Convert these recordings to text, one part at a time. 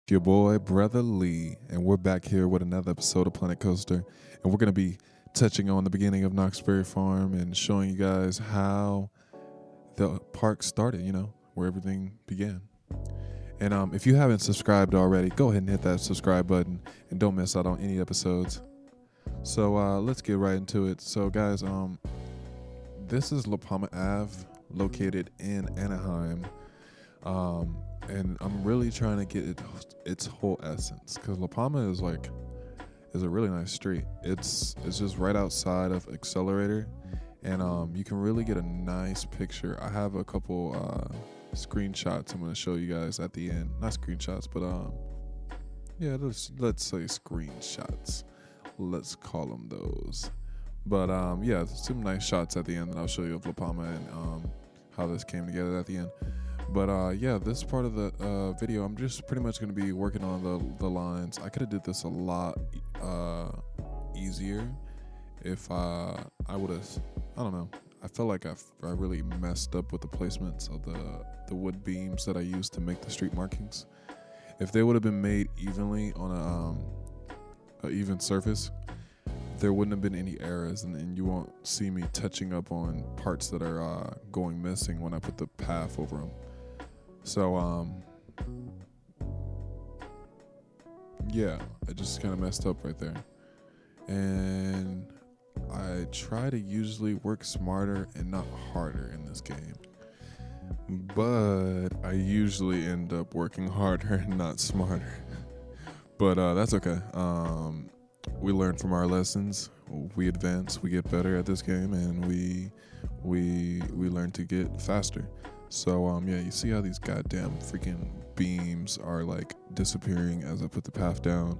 Your boy, Brother Lee, and we're back here with another episode of Planet Coaster. And we're going to be touching on the beginning of Knoxbury Farm and showing you guys how the park started, where everything began. And if you haven't subscribed already, go ahead and hit that subscribe button and don't miss out on any episodes. So let's get right into it. So guys, this is La Palma Ave, located in Anaheim. And I'm really trying to get its whole essence, because La Palma is a really nice street. It's just right outside of Accelerator, and you can really get a nice picture. I have a couple screenshots I'm going to show you guys at the end. Not screenshots, but yeah, let's say screenshots. Let's call them those. But yeah, some nice shots at the end that I'll show you of La Palma and how this came together at the end. But yeah, this part of the video, I'm just pretty much going to be working on the lines. I could have did this a lot easier if I would have, I don't know. I felt like I really messed up with the placements of the wood beams that I used to make the street markings. If they would have been made evenly on a even surface, there wouldn't have been any errors, and you won't see me touching up on parts that are going missing when I put the path over them. So, yeah, I just kind of messed up right there. And I try to usually work smarter and not harder in this game. But I usually end up working harder and not smarter. But that's okay. We learn from our lessons. We advance. We get better at this game, and we learn to get faster. So yeah, you see how these goddamn freaking beams are like disappearing as I put the path down?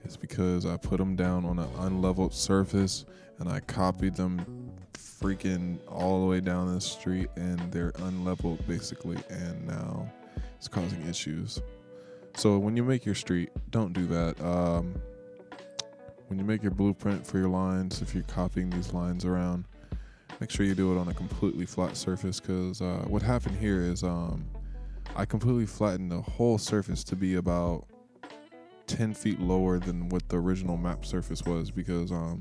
It's because I put them down on an unleveled surface and I copied them freaking all the way down the street, and they're unleveled basically, and now it's causing issues. So when you make your street, don't do that. When you make your blueprint for your lines, if you're copying these lines around, make sure you do it on a completely flat surface, because what happened here is I completely flattened the whole surface to be about 10 feet lower than what the original map surface was, because I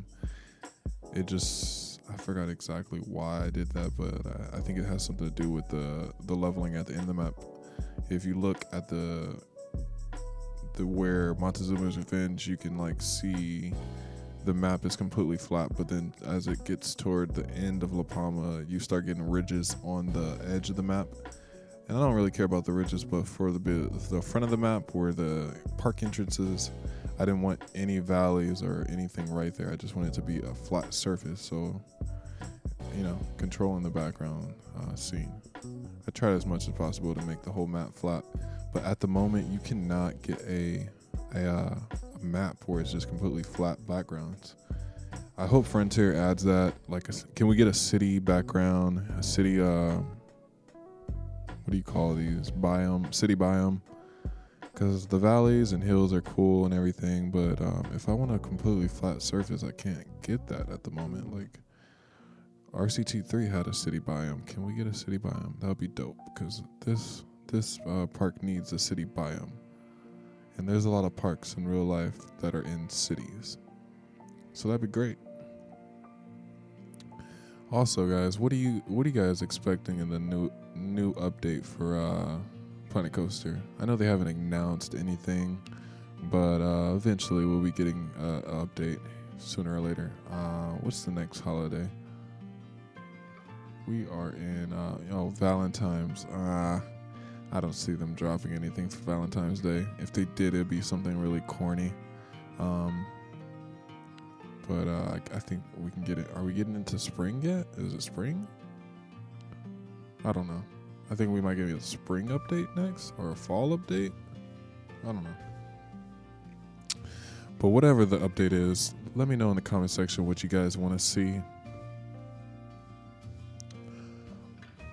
forgot exactly why I did that, but I think it has something to do with the leveling at the end of the map. If you look at the where Montezuma's Revenge, you can like see the map is completely flat, but then as it gets toward the end of La Palma, you start getting ridges on the edge of the map. And I don't really care about the ridges, but for the front of the map where the park entrance is, I didn't want any valleys or anything right there. I just wanted it to be a flat surface, so controlling the background scene. I tried as much as possible to make the whole map flat, but at the moment you cannot get a map where it's just completely flat backgrounds. I hope Frontier adds that. Can we get a city background, a city what do you call these, city biome? Because the valleys and hills are cool and everything, but if I want a completely flat surface, I can't get that at the moment. Like RCT3 had a city biome. Can we get a city biome? That would be dope, because this park needs a city biome. And there's a lot of parks in real life that are in cities, so that'd be great. Also, guys, what are you guys expecting in the new update for Planet Coaster? I know they haven't announced anything, but eventually we'll be getting an update sooner or later. What's the next holiday? We are in Valentine's. I don't see them dropping anything for Valentine's Day. If they did, it'd be something really corny. But I think we can get it. Are we getting into spring yet? Is it spring? I don't know. I think we might get a spring update next, or a fall update. I don't know. But whatever the update is, let me know in the comment section what you guys want to see.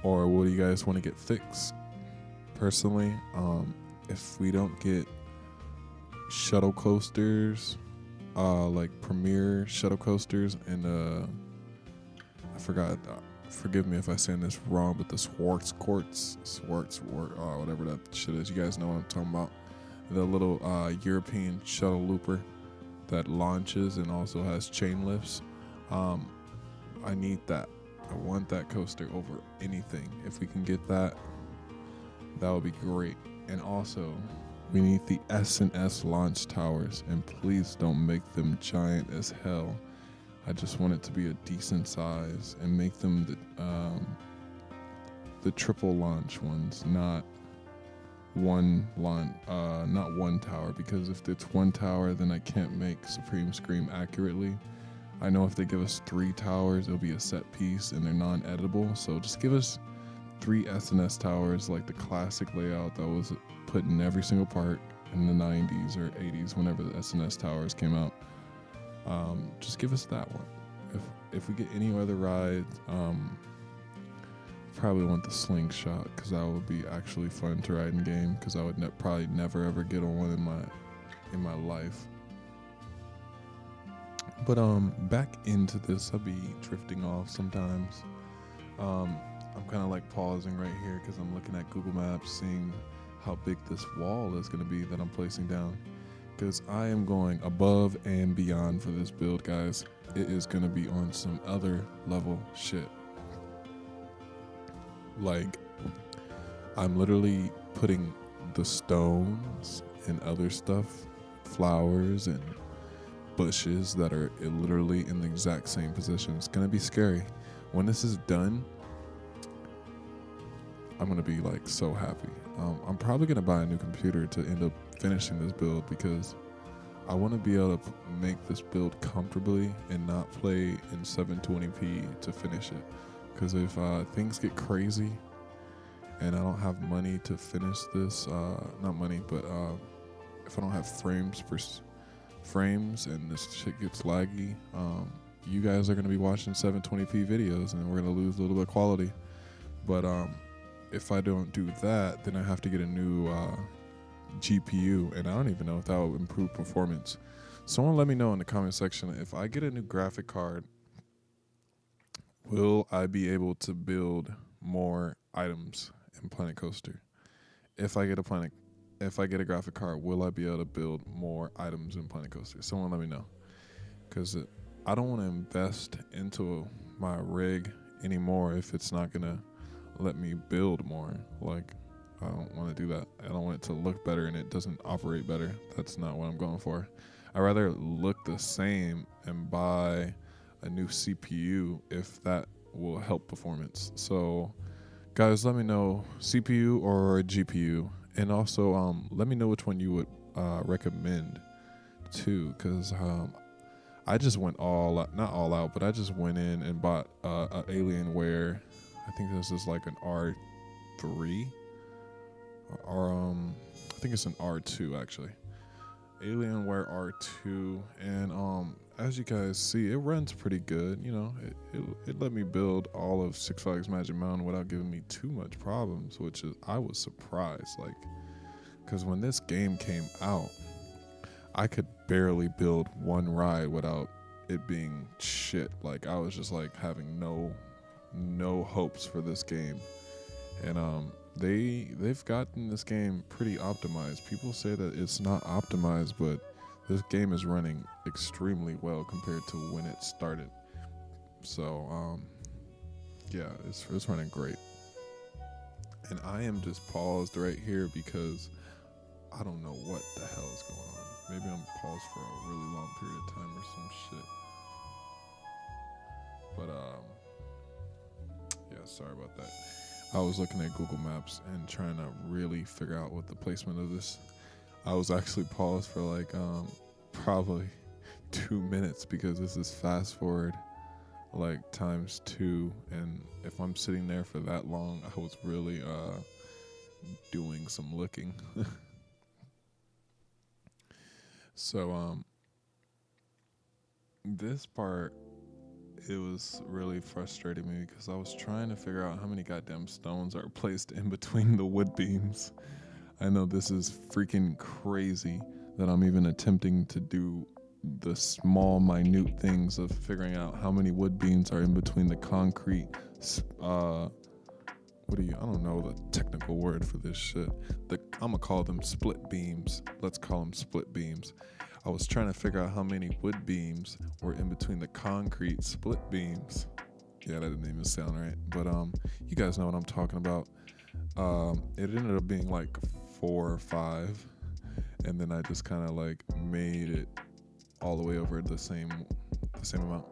Or what do you guys want to get fixed? Personally, if we don't get shuttle coasters, like premier shuttle coasters, and I forgot. Forgive me if I say this wrong, but the Swartz, whatever that shit is, you guys know what I'm talking about. the little European shuttle looper that launches and also has chain lifts. I need that. I want that coaster over anything. If we can get that, that would be great. And also, we need the S&S launch towers, and please don't make them giant as hell. I just want it to be a decent size and make them the triple launch ones, not one tower, because if it's one tower, then I can't make Supreme Scream accurately. I know if they give us 3 towers, it'll be a set piece and they're non-editable. So just give us 3 S&S towers, like the classic layout that was put in every single park in the 90s or 80s, whenever the S&S towers came out. Just give us that one. If we get any other rides, probably want the slingshot, because that would be actually fun to ride in game, because I would probably never ever get on one in my life. But back into this, I'll be drifting off sometimes. I'm kind of like pausing right here because I'm looking at Google Maps, seeing how big this wall is going to be that I'm placing down, because I am going above and beyond for this build, guys. It is going to be on some other level shit. Like, I'm literally putting the stones and other stuff, flowers and bushes that are literally in the exact same position. It's gonna be scary. When this is done, I'm gonna be like so happy. I'm probably gonna buy a new computer to end up finishing this build, because I want to be able to make this build comfortably and not play in 720p to finish it. Because if things get crazy and I don't have money to finish this, not money, but if I don't have frames and this shit gets laggy, you guys are going to be watching 720p videos and we're going to lose a little bit of quality. But if I don't do that, then I have to get a new GPU, and I don't even know if that will improve performance. Someone let me know in the comment section, if I get a new graphic card, will I be able to build more items in Planet Coaster? If I get a graphic card, will I be able to build more items in Planet Coaster? Someone let me know, because I don't want to invest into my rig anymore if it's not gonna let me build more. Like, I don't want to do that. I don't want it to look better and it doesn't operate better. That's not what I'm going for. I'd rather look the same and buy a new CPU if that will help performance. So guys, let me know, CPU or GPU, and also let me know which one you would recommend too, because I just went not all out, but I just went in and bought a Alienware. I think this is like an R3 or I think it's an R2 actually. Alienware R2, and as you guys see, it runs pretty good. You know, it let me build all of Six Flags Magic Mountain without giving me too much problems, which is, I was surprised, like, because when this game came out, I could barely build one ride without it being shit. Like, I was just like having no hopes for this game, and they've gotten this game pretty optimized. People say that it's not optimized, but this game is running extremely well compared to when it started. So yeah, it's running great. And I am just paused right here because I don't know what the hell is going on. Maybe I'm paused for a really long period of time or some shit. But yeah, sorry about that. I was looking at Google Maps and trying to really figure out what the placement of this. I was actually paused for like probably 2 minutes, because this is fast forward like ×2, and if I'm sitting there for that long, I was really doing some looking. So this part, it was really frustrating me because I was trying to figure out how many goddamn stones are placed in between the wood beams. I know this is freaking crazy that I'm even attempting to do the small, minute things of figuring out how many wood beams are in between the concrete, what I don't know the technical word for this shit. I'm gonna call them split beams. Let's call them split beams. I was trying to figure out how many wood beams were in between the concrete split beams. Yeah, that didn't even sound right. But you guys know what I'm talking about. It ended up being like 4 or 5, and then I just kind of like made it all the way over the same amount.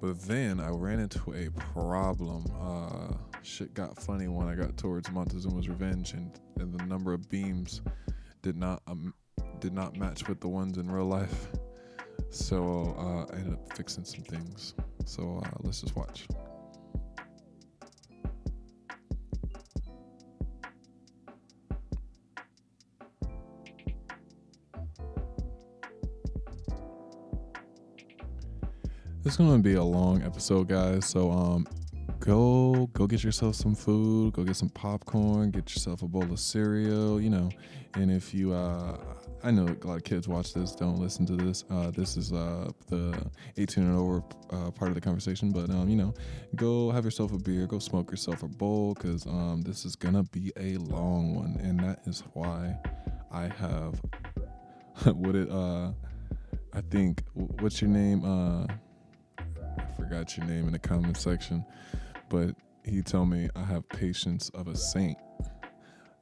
But then I ran into a problem. Shit got funny when I got towards Montezuma's Revenge, and the number of beams did not match with the ones in real life. So I ended up fixing some things. So let's just watch. It's gonna be a long episode, guys. So go get yourself some food, go get some popcorn, get yourself a bowl of cereal, And if you I know a lot of kids watch this, don't listen to this. This is the 18 and over part of the conversation, but go have yourself a beer, go smoke yourself a bowl, because this is gonna be a long one, and that is why I have I think, what's your name? I forgot your name in the comment section, but he told me I have patience of a saint.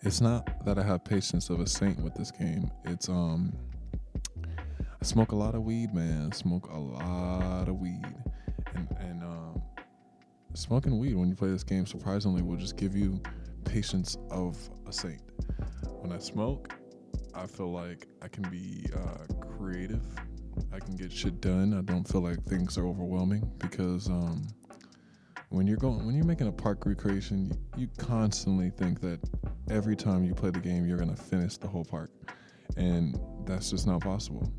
It's not that I have patience of a saint with this game. It's I smoke a lot of weed, man. Smoke a lot of weed, and smoking weed when you play this game surprisingly will just give you patience of a saint. When I smoke, I feel like I can be creative. I can get shit done. I don't feel like things are overwhelming, because when you're making a park recreation, you constantly think that every time you play the game you're gonna finish the whole park, and that's just not possible.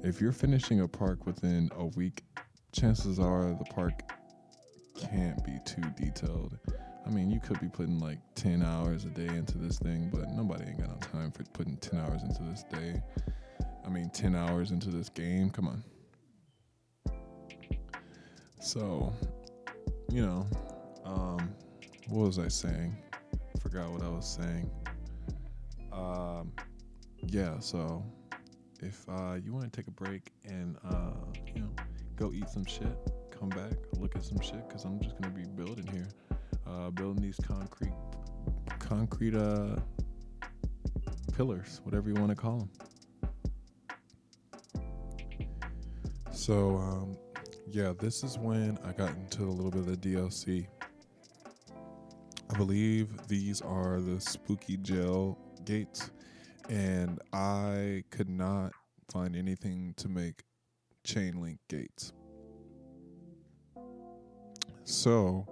If you're finishing a park within a week, chances are the park can't be too detailed. I mean, you could be putting like 10 hours a day into this thing, but nobody ain't got no time for putting 10 hours into this day. 10 hours into this game. Come on. So, what was I saying? Forgot what I was saying. Yeah, so if you want to take a break and, go eat some shit, come back, look at some shit, because I'm just going to be building here. Building these concrete pillars, whatever you want to call them. So, this is when I got into a little bit of the DLC. I believe these are the spooky jail gates, and I could not find anything to make chain link gates. So,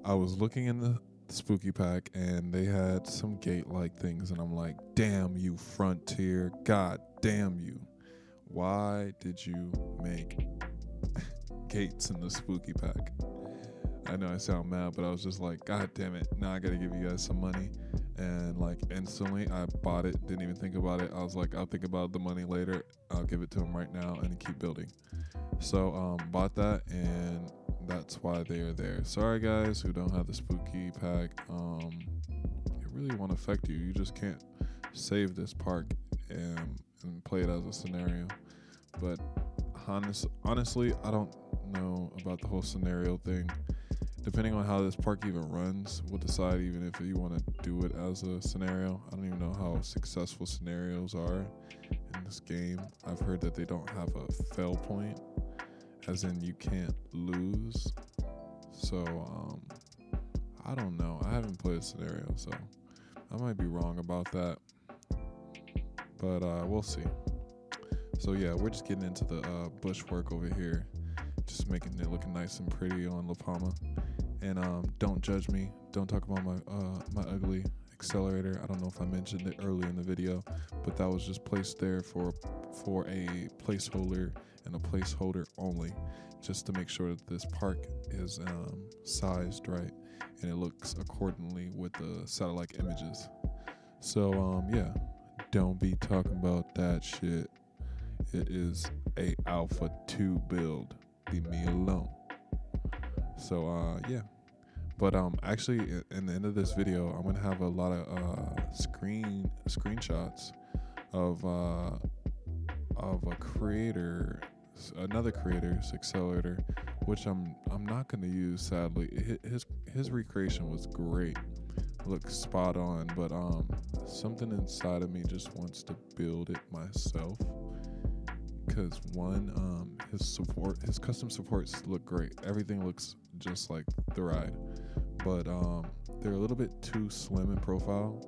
I was looking in the spooky pack, and they had some gate-like things, and I'm like, damn you, Frontier, god damn you. Why did you make gates in the spooky pack? I know I sound mad, but I was just like, god damn it, now I gotta give you guys some money. And like instantly I bought it, didn't even think about it. I was like, I'll think about the money later, I'll give it to them right now and keep building. So bought that, and that's why they are there. Sorry guys who don't have the spooky pack. It really won't affect you. You just can't save this park and play it as a scenario. But honestly, I don't know about the whole scenario thing. Depending on how this park even runs, we'll decide even if you want to do it as a scenario. I don't even know how successful scenarios are in this game. I've heard that they don't have a fail point, as in you can't lose. So I don't know. I haven't played a scenario, so I might be wrong about that. But we'll see. So yeah, we're just getting into the bush work over here, just making it looking nice and pretty on La Palma. And don't judge me. Don't talk about my ugly accelerator. I don't know if I mentioned it earlier in the video, but that was just placed there for a placeholder and a placeholder only, just to make sure that this park is sized right and it looks accordingly with the satellite images. So yeah, don't be talking about that shit. It is a Alpha 2 build. Leave me alone. So yeah, But actually, in the end of this video, I'm gonna have a lot of screenshots of a creator, another creator's Accelerator, which I'm not gonna use, sadly. His recreation was great, looks spot on, but something inside of me just wants to build it myself. Because one, his custom supports look great. Everything looks just like the ride, but they're a little bit too slim in profile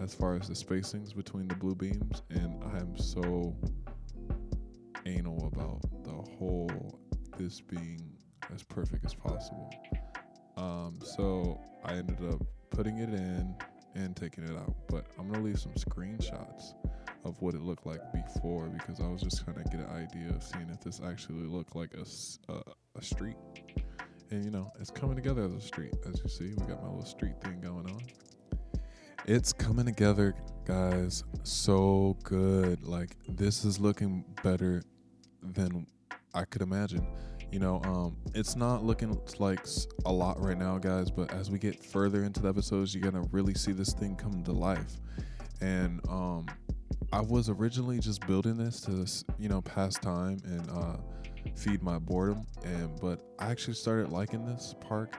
as far as the spacings between the blue beams, and I am so anal about the whole this being as perfect as possible. So I ended up putting it in and taking it out, but I'm gonna leave some screenshots of what it looked like before, because I was just trying to get an idea of seeing if this actually looked like a street. And you know, it's coming together as a street. As you see, we got my little street thing going on. It's coming together, guys, so good. Like, this is looking better than I could imagine. You know, it's not looking like a lot right now, guys, but as we get further into the episodes, you're gonna really see this thing come to life. And I was originally just building this to, you know, pass time and feed my boredom, but I actually started liking this park,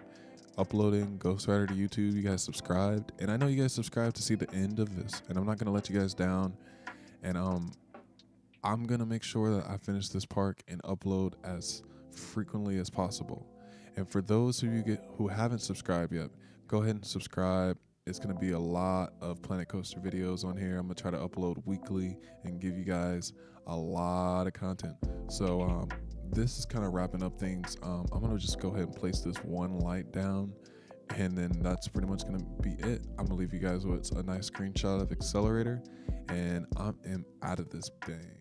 uploading Ghost Rider to YouTube. You guys subscribed, and I know you guys subscribed to see the end of this, and I'm not gonna let you guys down. And I'm gonna make sure that I finish this park and upload as frequently as possible. And for those of you who haven't subscribed yet, go ahead and subscribe. It's going to be a lot of Planet Coaster videos on here. I'm going to try to upload weekly and give you guys a lot of content. So this is kind of wrapping up things. I'm going to just go ahead and place this one light down, and then that's pretty much going to be it. I'm going to leave you guys with a nice screenshot of Accelerator, and I am out of this thing.